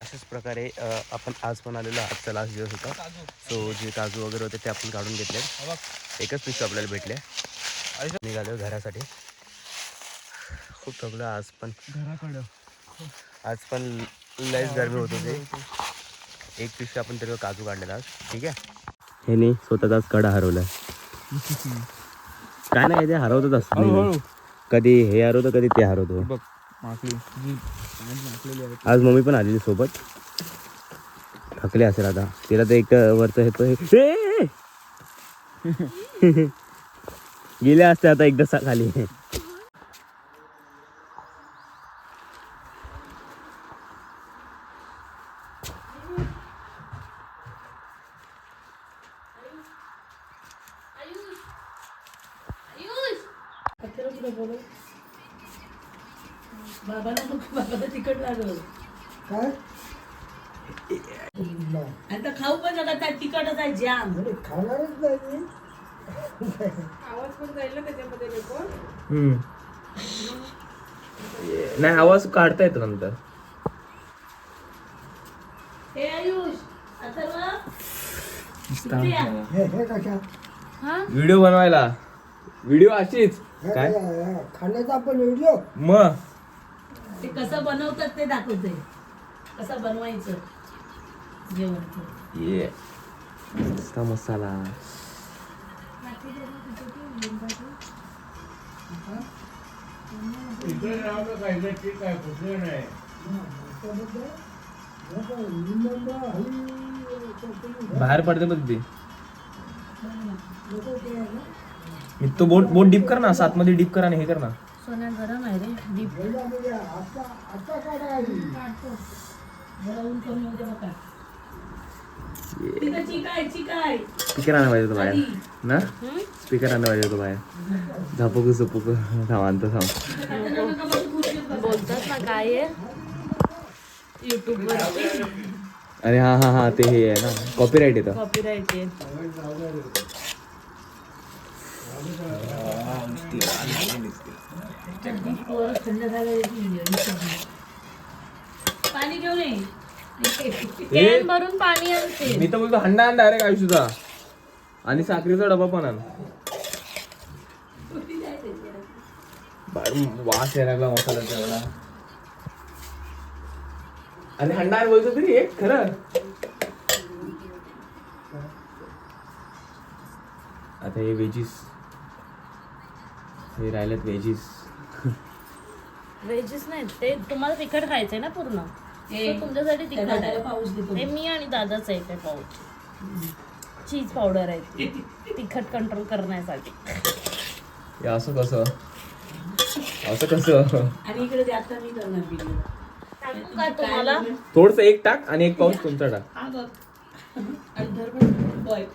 अशाच प्रकारे आपण आज पण आलेलो आजचा लास्ट दिवस होता. सो जे काजू वगैरे होते ते आपण काढून घेतले. एकच पिशवी आपल्याला भेटले. निघालो घरासाठी. खूप थकलो आज पण. आज पण लयच गरमी होत होती. एक पिशवी आपण तरी काजू काढलेला आज. ठीक आहे. ह्याने स्वतःचाच कडा हरवला. काय नाही ते हरवतच असतं. कधी हे हरवतं कधी ते हरवतो. आज मम्मी पण आलेली सोबत. थकले असेल आता. तिला तर एक वरचं येतो. गेले असते आता एकदा खाली. बाबाला तिकट लागलं काय आता खाऊ पण नका त्या तिकटच आहे जाम खाणारच नाही. आवाज पण जाईल ना त्याच्यामध्ये रेकॉर्ड. नाही आवाज काढता येतो नंतर. हे आयुष अथर्व व्हिडिओ बनवायला. व्हिडिओ अशीच काय खाण्याचा आपण व्हिडिओ मग ते कसं बनवतात ते दाखवते. कसं बनवायचं जेवण. ये मसाला. बाहेर पडते बघ ते. तो बोट डीप कर ना. सात मध्ये डीप कर आणि हे कर ना. सोन्या गरम आहे रे. डीप स्पीकर आणा पाहिजे तो बाहेर ना. स्पीकर आणा पाहिजे तो बाहेर. झापक झपक थांब आणतो थांब. बोलतात ना काय आहे युट्यूब वर. अरे हा हा हा ते हे आहे ना. कॉपीराईट येतं. कॉपीराईट आहे. थंड झालं पाणी घेऊन ये. भरून पाणी आणते. मी तर बोलतो हंडा आण डायरेक्ट आयुष्यचा. आणि साखरेचा डबा पण आण. वास यायला लागला मसाल्याचा एवढा. आणि हंडा आण बोलतो तरी एक खरं. आता हे वेजीस. हे राहिलेत वेजीस. व्हेजेस नाही ते तुम्हाला तिखट खायचंय ना पूर्ण. तुमच्यासाठी तिखट आहे. पाऊस देतो. हे मी आणि दादाच आहे ते पाऊच. चीज पावडर आहे तिखट कंट्रोल करण्यासाठी. हे असं कसं असं कसं. आणि इकडे आता मी करणार व्हिडिओ. टाकू का तुम्हाला? थोडस एक टाक आणि एक पाऊस तुमचा टाक. हा बघ. आणि धर्म बॉय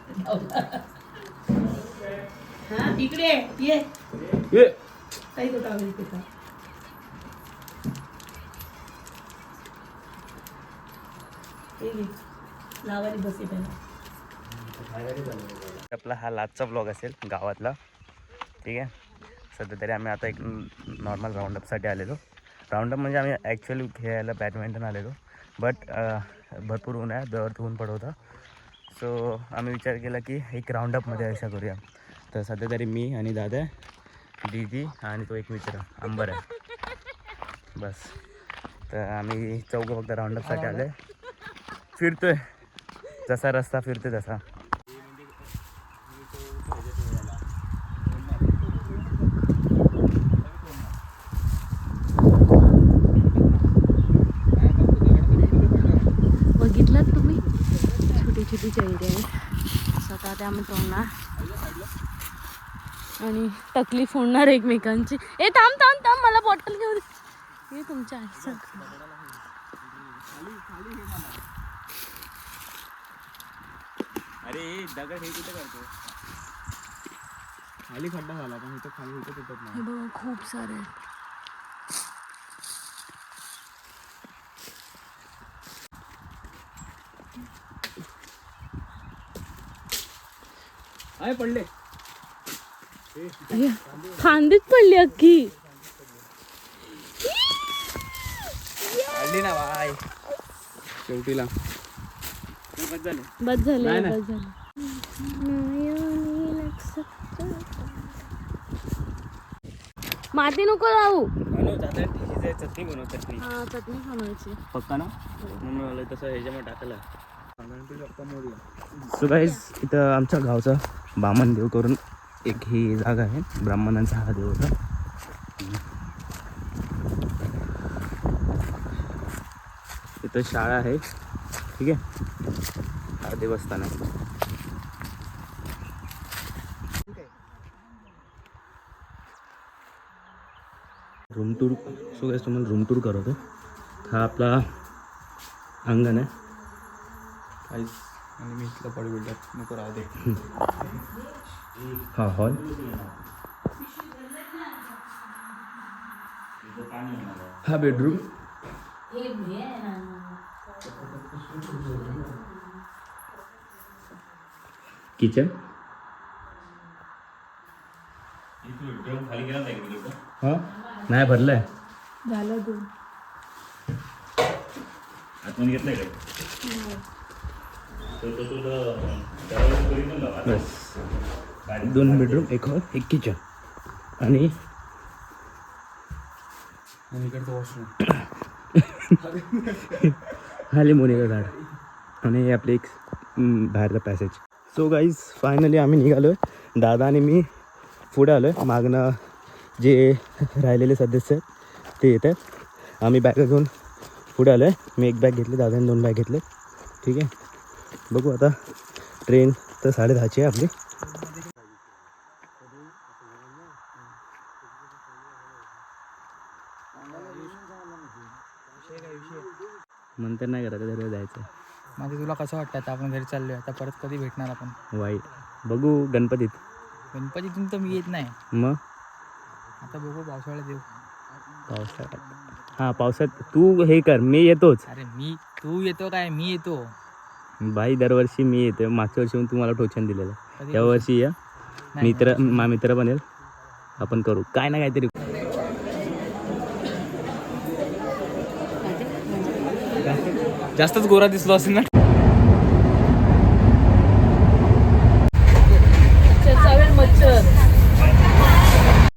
हा इकडे ये. काही तो टावेल तिथं. लावाली बस येते. आपला हा लास्टचा ब्लॉग असेल गावातला. ठीक आहे. सध्या तरी आम्ही आता एक नॉर्मल राऊंडअपसाठी आलेलो. राऊंडअप म्हणजे आम्ही ॲक्च्युअली खेळायला बॅडमिंटन आलेलो. बट भरपूर ऊन आहे. दरवरती ऊन पडत होता. सो आम्ही विचार केला की एक राऊंडअपमध्ये अशा करूया. तर सध्या तरी मी आणि दादा, दीदी आणि तो एक मित्र अंबर आहे. बस. तर आम्ही चौघं फक्त राऊंडअपसाठी आले. फिरतोय जसा रस्ता फिरतोय तसा. बघितलं तुम्ही छोटी छोटी चैरी आहे. स्वतः त्या मित्रांना आणि तकली फोडणार एकमेकांची. ए थांब थांब थांब मला बॉटल घेऊन ये तुमच्या आईचं. अरे दगड हे कुठे करतो. खाली खड्डा झाला पण इथं खाली इथं तुटत नाही. हे बघा खूप सारे. आहे पडले. फांदीच पडली अख्खी. काढली ना बाय शेवटीला. बस झाले नाही, नाही. बस झाले. माती नको जाऊ. चटणी बनव चटणी हा चटणी बनवायची. पक्का ना म्हणून मला तसं ह्याच्यामध्ये टाकलं. सो गाईज इथं आमच्या गावचा बामण देव करून एक ही जागा आहे. ब्राह्मणांचा हा देव होता. इथं शाळा आहे. ठीक आहे. हा देवस्थान आहे. Room tour. सो गाईज तुम्हाला रूम टूर करवतो. हा आपला अंगण आहे. आणि मी इथलं बॉडी बिल्डर नको राहू दे. हा हॉल. हा बेडरूम. किचन. हा नाही भरलंय. झालं तू आतमध्ये घेतलंय काय? बस 2 बेडरूम 1 हॉल 1 किचन आणि इकडचं वॉशरूम. हा लिंबोनीचं झाड आणि आपले एक बाहेरचा पॅसेज. सो गाईज फायनली आम्ही निघालो आहे. दादा आणि मी पुढे आलो आहे. मागणं जे राहिलेले सदस्य आहेत ते येत आहेत. आम्ही बॅग घेऊन पुढे आलो आहे. मी एक बॅग घेतली, दादाने 2 बॅग घेतले. ठीक आहे. बघू आता. ट्रेन तर 10:30ची आहे आपली. नंतर नाही करत घरी जायचं. माझं तुला कसं वाटतं आता आपण घरी चाललोय, आता परत कधी भेटणार आपण? वाईट. बघू गणपतीत. गणपतीतून तर मी येत नाही. मग आता बघू पावसाळ्यात येऊ. पावसाळ्यात. हां पावसात तू हे कर, मी येतोच. अरे तू येतो काय, मी येतो. बाई दरवर्षी मी येतो. मागच्या वर्षी पण तुम्हाला टोचन दिलेलं. कधी त्या वर्षी या नाही, मित्र बनेल. आपण करू काय ना काहीतरी. जास्तच गोरा दिसलो असेल ना.